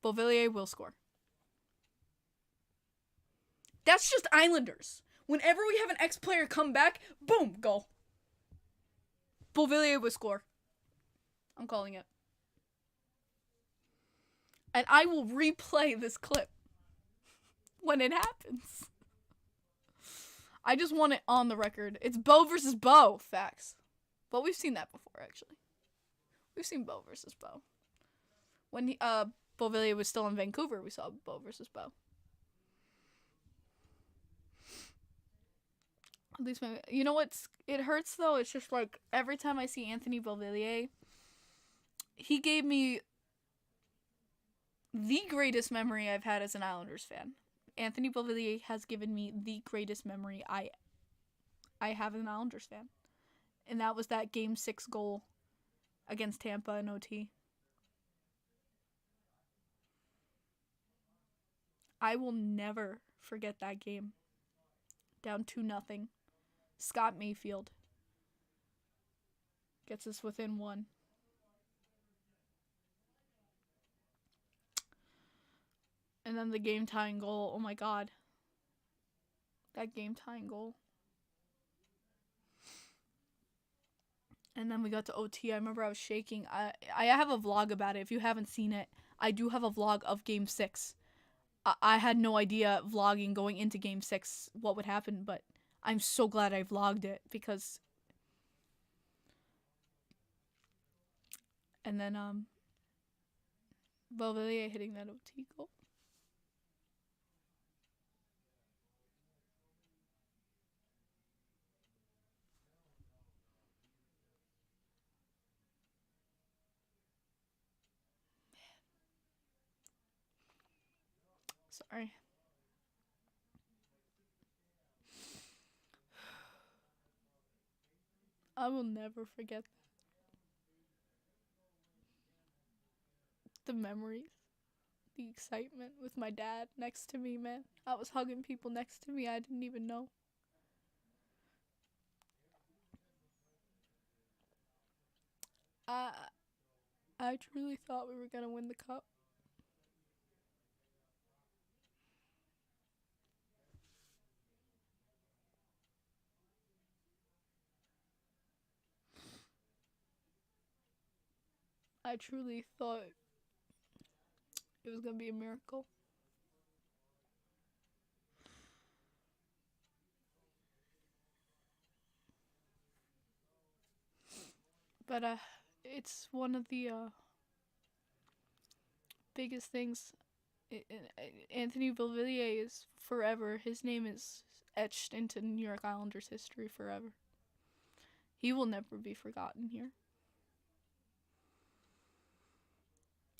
Beauvillier will score. That's just Islanders. Whenever we have an ex-player come back, boom, goal. Beauvillier will score. I'm calling it. And I will replay this clip when it happens. I just want it on the record. It's Bo versus Bo, facts. But we've seen that before, actually. We've seen Bo versus Bo. When Beauvillier was still in Vancouver, we saw Bo versus Bo. At least you know what's it hurts though. It's just like every time I see Anthony Beauvillier, he gave me the greatest memory I've had as an Islanders fan. Anthony Beauvillier has given me the greatest memory I have as an Islanders fan, and that was that Game 6 goal against Tampa in OT. I will never forget that game. Down 2-0. Scott Mayfield gets us within 1. And then the game-tying goal. Oh my god. That game-tying goal. And then we got to OT. I remember I was shaking. I have a vlog about it. If you haven't seen it, I do have a vlog of Game 6. I had no idea vlogging going into Game 6 what would happen, but I'm so glad I vlogged it because... And then, Beauvillier hitting that OT goal. Sorry. I will never forget that. The memories. The excitement with my dad next to me, man. I was hugging people next to me I didn't even know. I truly thought we were gonna win the cup. I truly thought it was gonna be a miracle. But it's one of the biggest things. Anthony Beauvillier is forever. His name is etched into New York Islanders history forever. He will never be forgotten here.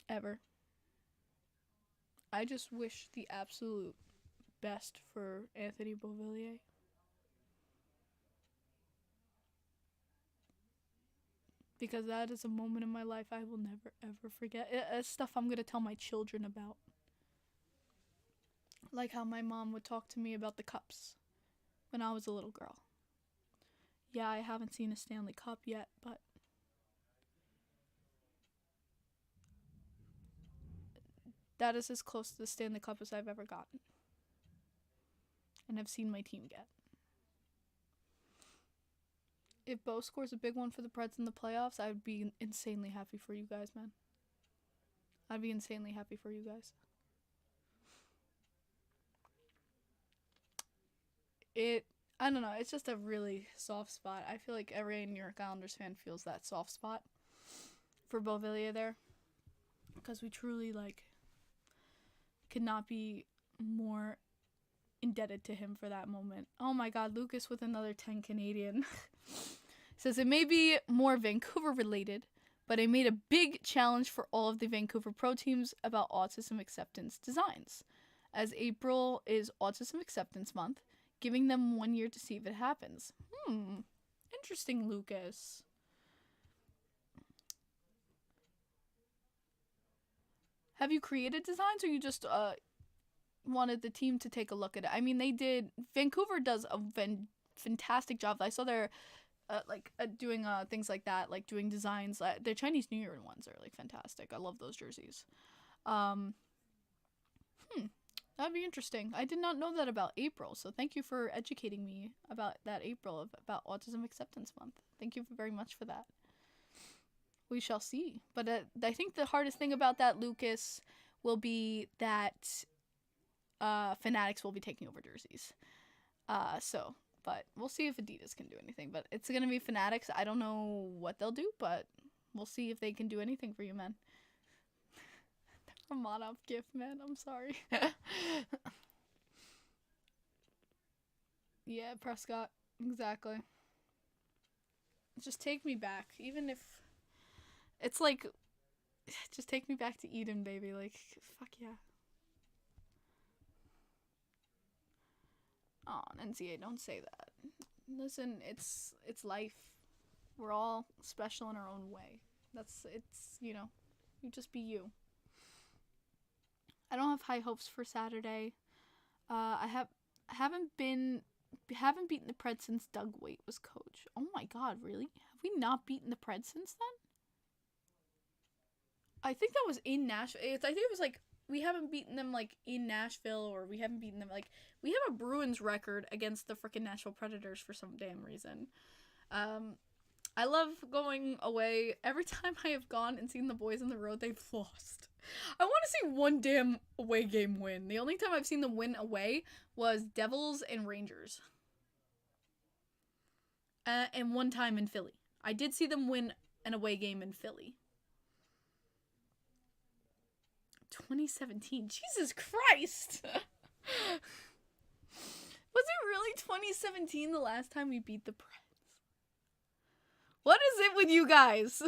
Ever. I just wish the absolute best for Anthony Beauvillier. Because that is a moment in my life I will never ever forget. It's stuff I'm going to tell my children about. Like how my mom would talk to me about the cups when I was a little girl. Yeah, I haven't seen a Stanley Cup yet, but that is as close to the Stanley Cup as I've ever gotten. And I've seen my team get. If Bo scores a big one for the Preds in the playoffs, I would be insanely happy for you guys, man. I'd be insanely happy for you guys. I don't know, it's just a really soft spot. I feel like every New York Islanders fan feels that soft spot for Beauvillier there. Because we truly, could not be more indebted to him for that moment. Oh my god, Lucas with another 10 Canadian. Says it may be more Vancouver related, but I made a big challenge for all of the Vancouver pro teams about autism acceptance designs. As April is Autism Acceptance Month, giving them 1 year to see if it happens. Interesting, Lucas. Have you created designs, or you just wanted the team to take a look at it? I mean, they did. Vancouver does a fantastic job. I saw they're doing things like that, like doing designs. Their Chinese New Year ones are like fantastic. I love those jerseys. That'd be interesting. I did not know that about April, so thank you for educating me about that April, about Autism Acceptance Month. Thank you very much for that. We shall see. But I think the hardest thing about that, Lucas, will be that Fanatics will be taking over jerseys. But we'll see if Adidas can do anything. But it's going to be Fanatics. I don't know what they'll do, but we'll see if they can do anything for you, man. A mod-up gift, man. I'm sorry. Yeah, Prescott. Exactly. Just take me back. Even if... It's like... Just take me back to Eden, baby. Like, fuck yeah. Oh, NCA, don't say that. Listen, it's life. We're all special in our own way. You just be you. I don't have high hopes for Saturday. I haven't beaten the Preds since Doug Waite was coach. Oh my god, really? Have we not beaten the Preds since then? I think that was in Nashville. I think it was like we haven't beaten them like in Nashville, or we haven't beaten them like we have a Bruins record against the freaking Nashville Predators for some damn reason. I love going away. Every time I have gone and seen the boys on the road, they've lost. I want to see one damn away game win. The only time I've seen them win away was Devils and Rangers. And one time in Philly. I did see them win an away game in Philly. 2017. Jesus Christ! Was it really 2017 the last time we beat the Preds? What is it with you guys?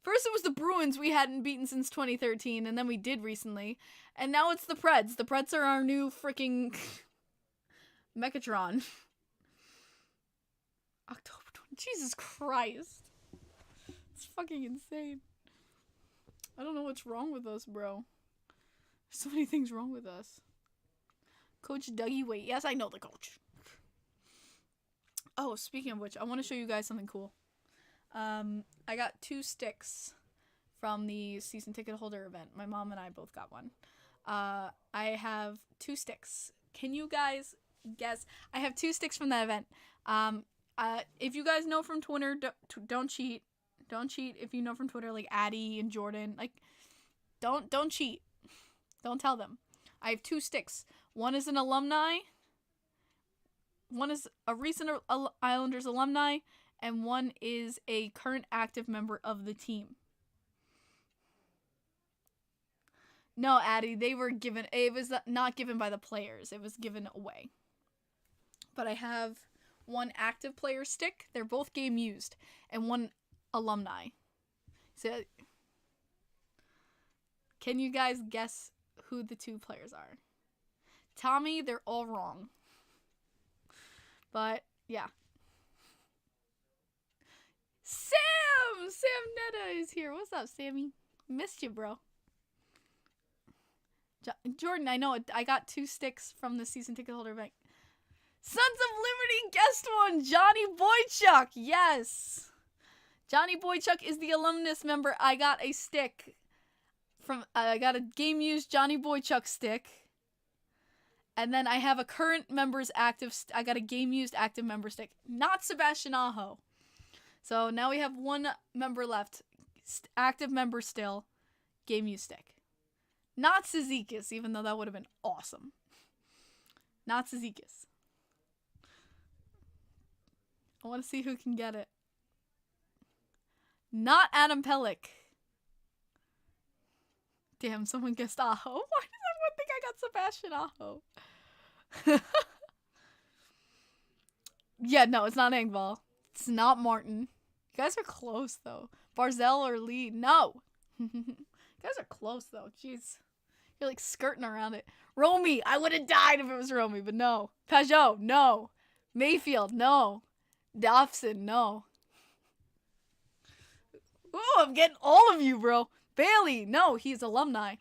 First it was the Bruins we hadn't beaten since 2013, and then we did recently. And now it's the Preds. The Preds are our new freaking Mechatron. October 20. Jesus Christ. It's fucking insane. I don't know what's wrong with us, bro. There's so many things wrong with us. Coach Dougie Waite. Yes, I know the coach. Oh, speaking of which, I want to show you guys something cool. I got 2 sticks from the season ticket holder event. My mom and I both got one. I have 2 sticks. Can you guys guess? I have 2 sticks from that event. If you guys know from Twitter, don't cheat. Don't cheat if you know from Twitter, like Addie and Jordan. Like, don't cheat. Don't tell them. I have 2 sticks. One is an alumni. One is a recent Islanders alumni, and one is a current active member of the team. No, Addie, they were given. It was not given by the players. It was given away. But I have one active player stick. They're both game used, and one alumni. So, can you guys guess who the 2 players are? Tommy, they're all wrong. But, yeah. Sam Netta is here. What's up, Sammy? Missed you, bro. Jordan, I know it. I got 2 sticks from the season ticket holder event. Sons of Liberty guest one, Johnny Boychuk. Yes. Johnny Boychuk is the alumnus member. I got a stick from, I got a game used Johnny Boychuk stick. And then I have a current member's active, I got a game used active member stick. Not Sebastian Aho. So now we have 1 member left. Active member still. Game used stick. Not Cizikas, even though that would have been awesome. Not Cizikas. I want to see who can get it. Not Adam Pellick. Damn, someone guessed Aho. Why does everyone think I got Sebastian Aho? Yeah, no, it's not Engvall. It's not Martin. You guys are close, though. Barzell or Lee. No. You guys are close, though. Jeez. You're, like, skirting around it. Romy. I would have died if it was Romy, but no. Pageau. No. Mayfield. No. Dobson. No. Ooh, I'm getting all of you, bro. Bailey, no, he's alumni.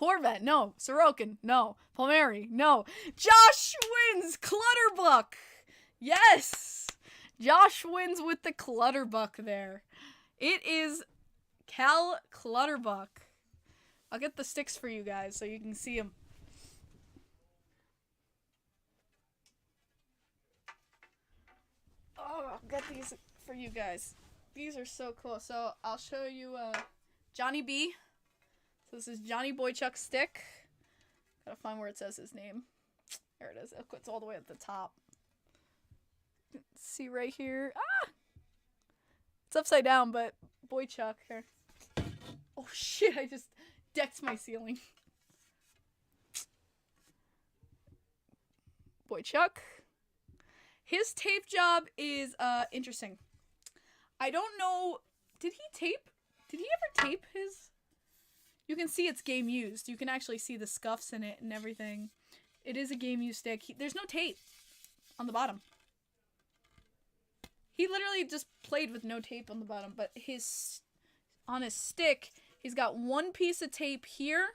Horvat, no. Sorokin, no. Palmieri, no. Josh wins Clutterbuck. Yes. Josh wins with the Clutterbuck there. It is Cal Clutterbuck. I'll get the sticks for you guys so you can see them. Oh, I'll get these for you guys. These are so cool. So I'll show you Johnny B. So this is Johnny Boychuk's stick. Gotta find where it says his name. There it is. It's all the way at the top. See right here. Ah! It's upside down, but Boychuk here. Oh shit, I just decked my ceiling. Boychuk. His tape job is interesting. I don't know. Did he ever tape his? You can see it's game used. You can actually see the scuffs in it and everything. It is a game used stick. There's no tape on the bottom. He literally just played with no tape on the bottom, but on his stick, he's got one piece of tape here,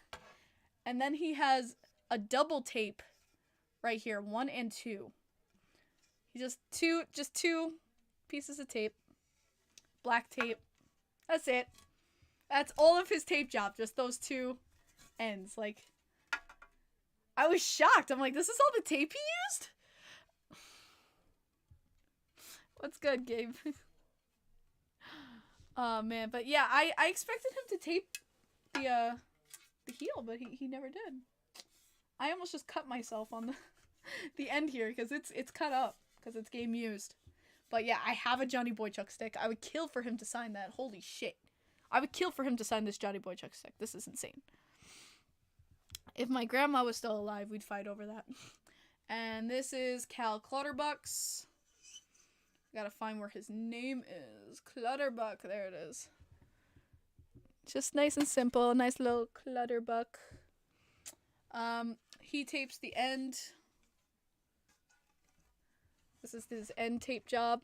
and then he has a double tape right here, 1 and 2. He just two pieces of tape, black tape. That's it. That's all of his tape job, just those 2 ends. Like, I was shocked. I'm like, this is all the tape he used? What's good, Gabe? Oh, man. But yeah, I expected him to tape the heel, but he never did. I almost just cut myself on the end here because it's cut up because it's game used. But yeah, I have a Johnny Boychuk stick. I would kill for him to sign that. Holy shit. I would kill for him to sign this Johnny Boychuk stick. This is insane. If my grandma was still alive, we'd fight over that. And this is Cal Clutterbuck's. Gotta find where his name is. Clutterbuck. There it is. Just nice and simple. Nice little Clutterbuck. He tapes the end. This is his end tape job.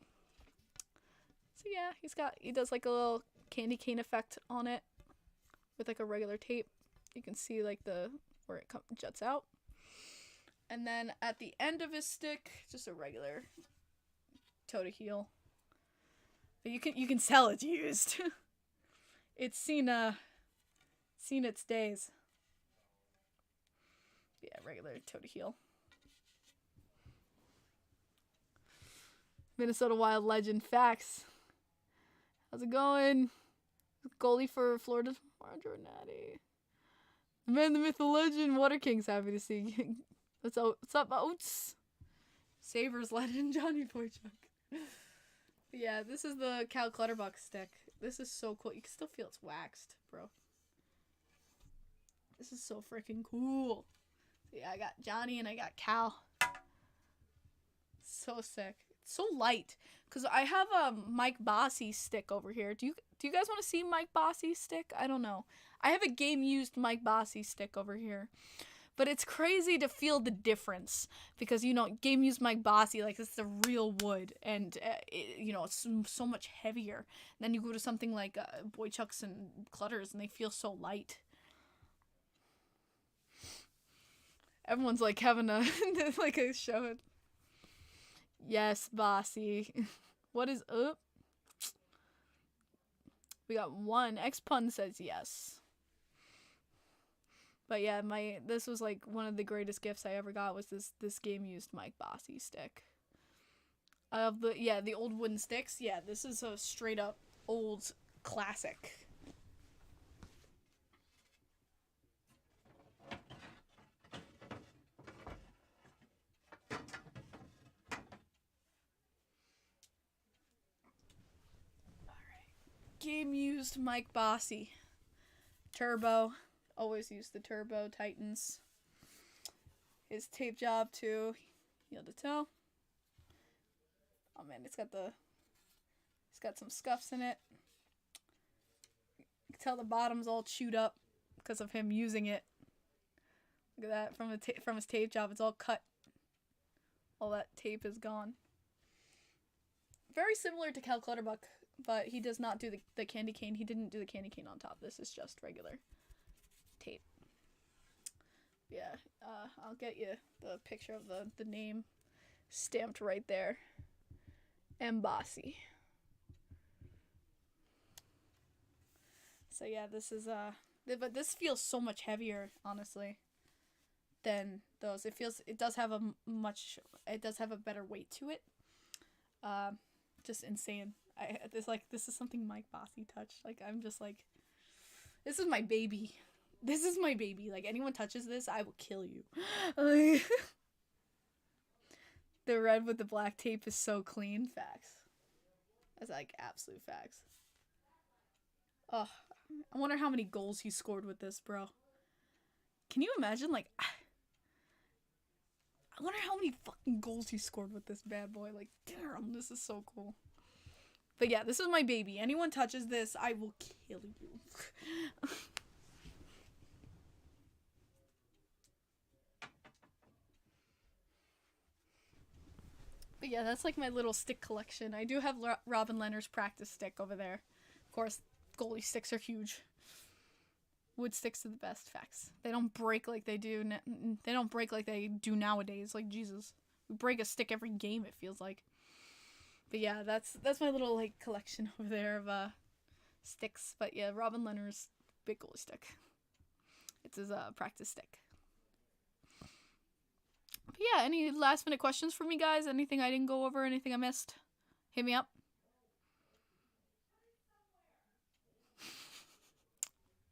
So yeah, he does like a little candy cane effect on it with like a regular tape. You can see like where it juts out. And then at the end of his stick, just a regular toe to heel. But you can tell it's used. It's seen its days. Yeah, regular toe to heel. Minnesota Wild legend facts. How's it going? Goalie for Florida, Jordan Natty. The man, the myth, the legend, Water King's happy to see. What's up, Oats? Sabres legend, Johnny Boychuk. Yeah, this is the Cal Clutterbuck stick. This is so cool. You can still feel it's waxed, bro. This is so freaking cool. So yeah, I got Johnny and I got Cal. So sick. It's so light. Because I have a Mike Bossy stick over here. Do you guys want to see Mike Bossy's stick? I don't know. I have a game-used Mike Bossy stick over here. But it's crazy to feel the difference. Because, game-used Mike Bossy, like, it's the real wood. And, it's so much heavier. And then you go to something like Boychuk's and Clutters, and they feel so light. Everyone's, like, having a show. Yes, Bossy. What is up? We got one. X-Pun says yes. But yeah, this was like one of the greatest gifts I ever got was this game used Mike Bossy stick. Of the old wooden sticks. Yeah, this is a straight up old classic. Game used Mike Bossy. Turbo. Always use the Turbo Titans. His tape job too. Heel to toe. Oh man, it's got some scuffs in it. You can tell the bottom's all chewed up because of him using it. Look at that from his tape job. It's all cut. All that tape is gone. Very similar to Cal Clutterbuck. but he does not do the candy cane. He didn't do the candy cane on top. This is just regular tape. Yeah, I'll get you the picture of the name stamped right there. Embassy. So yeah, this is but this feels so much heavier, honestly, than those. It does have a better weight to it. Just insane. This is something Mike Bossy touched. Like, I'm just like, this is my baby. This is my baby. Like, anyone touches this, I will kill you. The red with the black tape is so clean. Facts. That's like absolute facts. Oh, I wonder how many goals he scored with this, bro. Can you imagine, like, I wonder how many fucking goals he scored with this bad boy. Like, damn, this is so cool. But yeah, this is my baby. Anyone touches this, I will kill you. But yeah, that's like my little stick collection. I do have Robin Leonard's practice stick over there. Of course, goalie sticks are huge. Wood sticks are the best. Facts. They don't break like they do. They don't break like they do nowadays. Like, Jesus, we break a stick every game, it feels like. But yeah, that's my little like collection over there of sticks. But yeah, Robin Leonard's big goalie stick. It's his practice stick. But yeah, any last minute questions for me, guys? Anything I didn't go over? Anything I missed? Hit me up.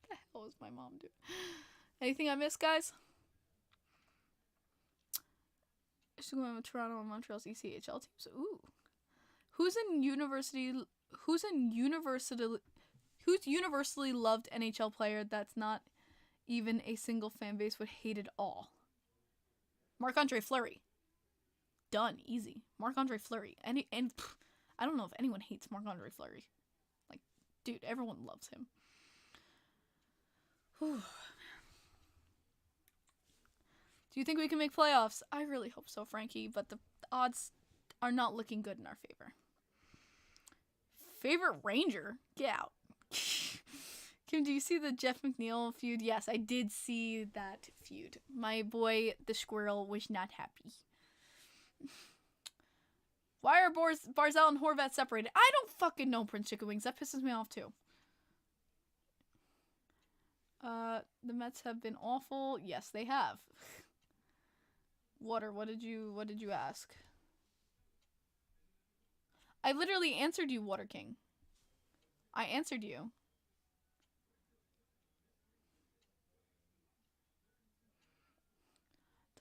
What the hell is my mom doing? Anything I missed, guys? She's going with Toronto and Montreal's ECHL teams. Ooh. Who's universally loved NHL player that's not even a single fan base would hate it all? Marc-Andre Fleury. Done. Easy. Marc-Andre Fleury. I don't know if anyone hates Marc-Andre Fleury. Like, dude, everyone loves him. Whew. Do you think we can make playoffs? I really hope so, Frankie, but the odds are not looking good in our favor. Favorite Ranger? Get out. Kim, do you see the Jeff McNeil feud? Yes, I did see that feud. My boy, the squirrel, was not happy. Why are Barzal and Horvat separated? I don't fucking know, Prince Chicken Wings. That pisses me off, too. The Mets have been awful. Yes, they have. Water, what did you ask? I literally answered you, Water King. I answered you.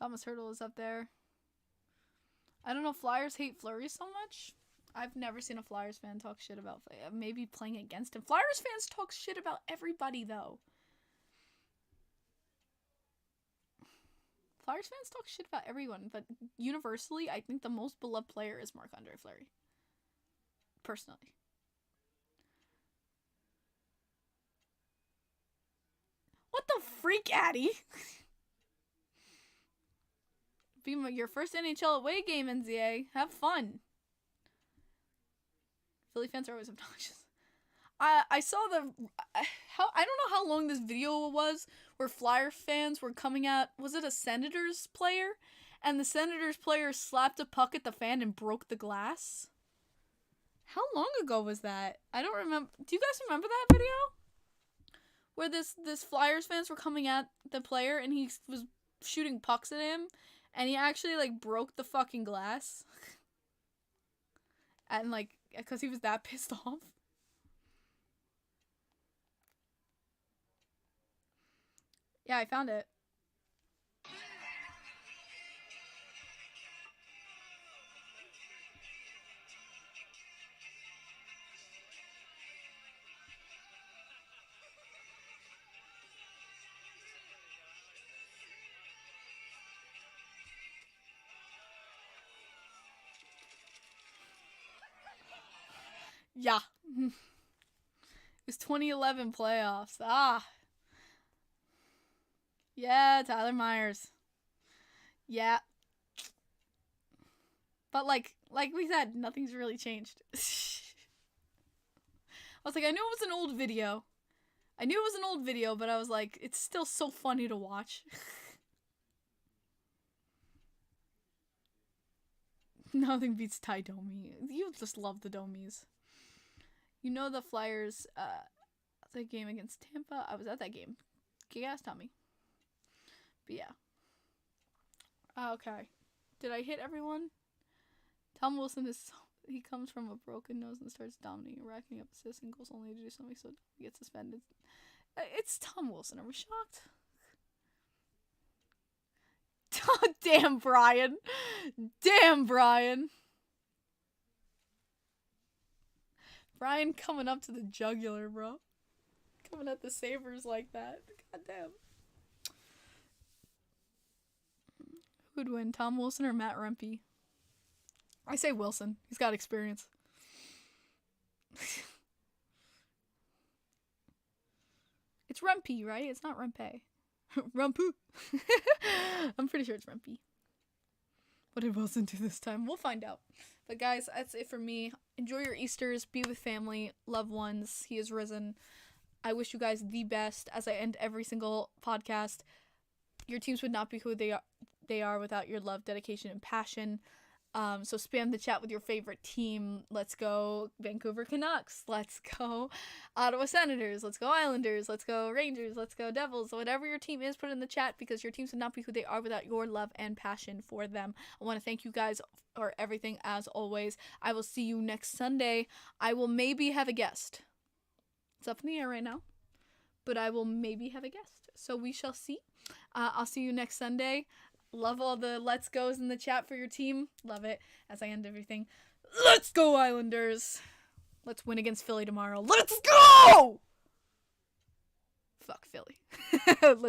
Thomas Hurdle is up there. I don't know, Flyers hate Fleury so much. I've never seen a Flyers fan talk shit about maybe playing against him. Flyers fans talk shit about everybody, though. Flyers fans talk shit about everyone, but universally, I think the most beloved player is Marc-Andre Fleury. Personally. What the freak, Addy? Be your first NHL away game, NZA. Have fun. Philly fans are always obnoxious. I saw I don't know how long this video was where Flyer fans were coming at, was it a Senators player? And the Senators player slapped a puck at the fan and broke the glass? How long ago was that? I don't remember. Do you guys remember that video? Where this Flyers fans were coming at the player and he was shooting pucks at him and he actually like broke the fucking glass. And like, because he was that pissed off. Yeah, I found it. Yeah. It was 2011 playoffs. Ah. Yeah, Tyler Myers. Yeah. But like we said, nothing's really changed. was like, I knew it was an old video. But I was like, it's still so funny to watch. Nothing beats Ty Domi. You just love the Domis. You know the Flyers, the game against Tampa? I was at that game. Kick-ass Tommy. But yeah. Okay. Did I hit everyone? Tom Wilson he comes from a broken nose and starts dominating, racking up assists and goals only to do something so he gets suspended. It's Tom Wilson. Are we shocked? Damn, Brian. Brian coming up to the jugular, bro. Coming at the Sabres like that. God damn. Who'd win, Tom Wilson or Matt Rempe? I say Wilson. He's got experience. It's Rempe, right? It's not Rempe. Rumpu. I'm pretty sure it's Rempe. What did Wilson do this time? We'll find out. But guys, that's it for me. Enjoy your Easters. Be with family, loved ones. He is risen. I wish you guys the best as I end every single podcast. Your teams would not be who they are without your love, dedication, and passion. So spam the chat with your favorite team. Let's go Vancouver Canucks. Let's go Ottawa Senators. Let's go Islanders. Let's go Rangers. Let's go Devils. Whatever your team is, put it in the chat because your teams would not be who they are without your love and passion for them. I want to thank you guys for everything as always. I will see you next Sunday. I will maybe have a guest. It's up in the air right now, but I will maybe have a guest. So we shall see. I'll see you next Sunday. Love all the let's goes in the chat for your team. Love it as I end everything. Let's go, Islanders. Let's win against Philly tomorrow. Let's go! Fuck Philly.